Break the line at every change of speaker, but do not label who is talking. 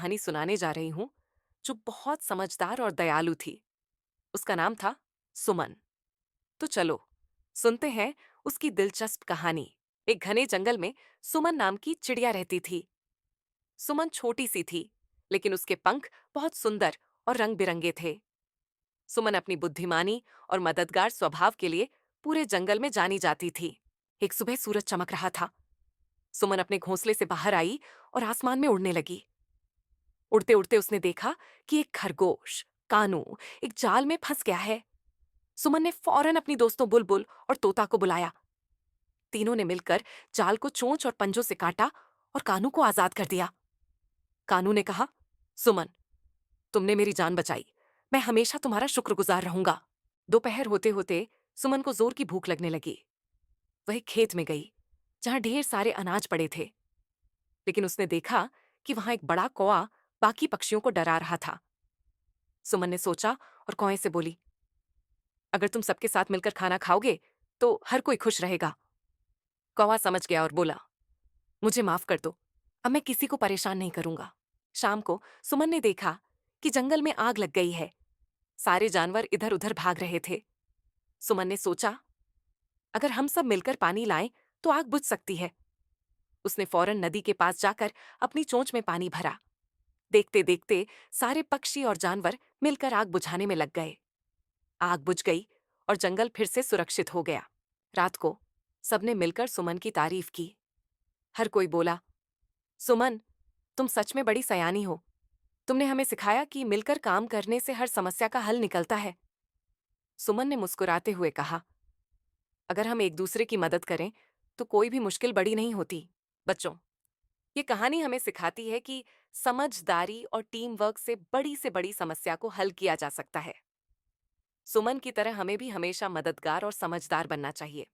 कहानी सुनाने जा रही हूँ जो बहुत समझदार और दयालु थी। उसका नाम था सुमन। तो चलो सुनते हैं उसकी दिलचस्प कहानी। एक घने जंगल में सुमन नाम की चिड़िया रहती थी। सुमन छोटी सी थी, लेकिन उसके पंख बहुत सुंदर और रंग बिरंगे थे। सुमन अपनी बुद्धिमानी और मददगार स्वभाव के लिए पूरे जंगल में जानी जाती थी। एक सुबह सूरज चमक रहा था। सुमन अपने घोंसले से बाहर आई और आसमान में उड़ने लगी। उड़ते उड़ते उसने देखा कि एक खरगोश कानू एक जाल में फंस गया है। सुमन ने फौरन अपनी दोस्तों बुलबुल और तोता को बुलाया। तीनों ने मिलकर जाल को चोंच और पंजों से काटा और कानू को आजाद कर दिया। कानू ने कहा, सुमन, तुमने मेरी जान बचाई। मैं हमेशा तुम्हारा शुक्रगुजार रहूंगा। दोपहर होते होते सुमन को जोर की भूख लगने लगी। वह एक खेत में गई जहां ढेर सारे अनाज पड़े थे, लेकिन उसने देखा कि वहां एक बड़ा कौआ बाकी पक्षियों को डरा रहा था। सुमन ने सोचा और कौए से बोली, अगर तुम सबके साथ मिलकर खाना खाओगे तो हर कोई खुश रहेगा। कौवा समझ गया और बोला, मुझे माफ कर दो, अब मैं किसी को परेशान नहीं करूंगा। शाम को सुमन ने देखा कि जंगल में आग लग गई है। सारे जानवर इधर उधर भाग रहे थे। सुमन ने सोचा, अगर हम सब मिलकर पानी लाएं तो आग बुझ सकती है। उसने फौरन नदी के पास जाकर अपनी चोंच में पानी भरा। देखते देखते सारे पक्षी और जानवर मिलकर आग बुझाने में लग गए। आग बुझ गई और जंगल फिर से सुरक्षित हो गया। रात को सबने मिलकर सुमन की तारीफ की। हर कोई बोला, सुमन, तुम सच में बड़ी सयानी हो। तुमने हमें सिखाया कि मिलकर काम करने से हर समस्या का हल निकलता है। सुमन ने मुस्कुराते हुए कहा, अगर हम एक दूसरे की मदद करें तो कोई भी मुश्किल बड़ी नहीं होती। बच्चों, ये कहानी हमें सिखाती है कि समझदारी और टीम वर्क से बड़ी समस्या को हल किया जा सकता है। सुमन की तरह हमें भी हमेशा मददगार और समझदार बनना चाहिए।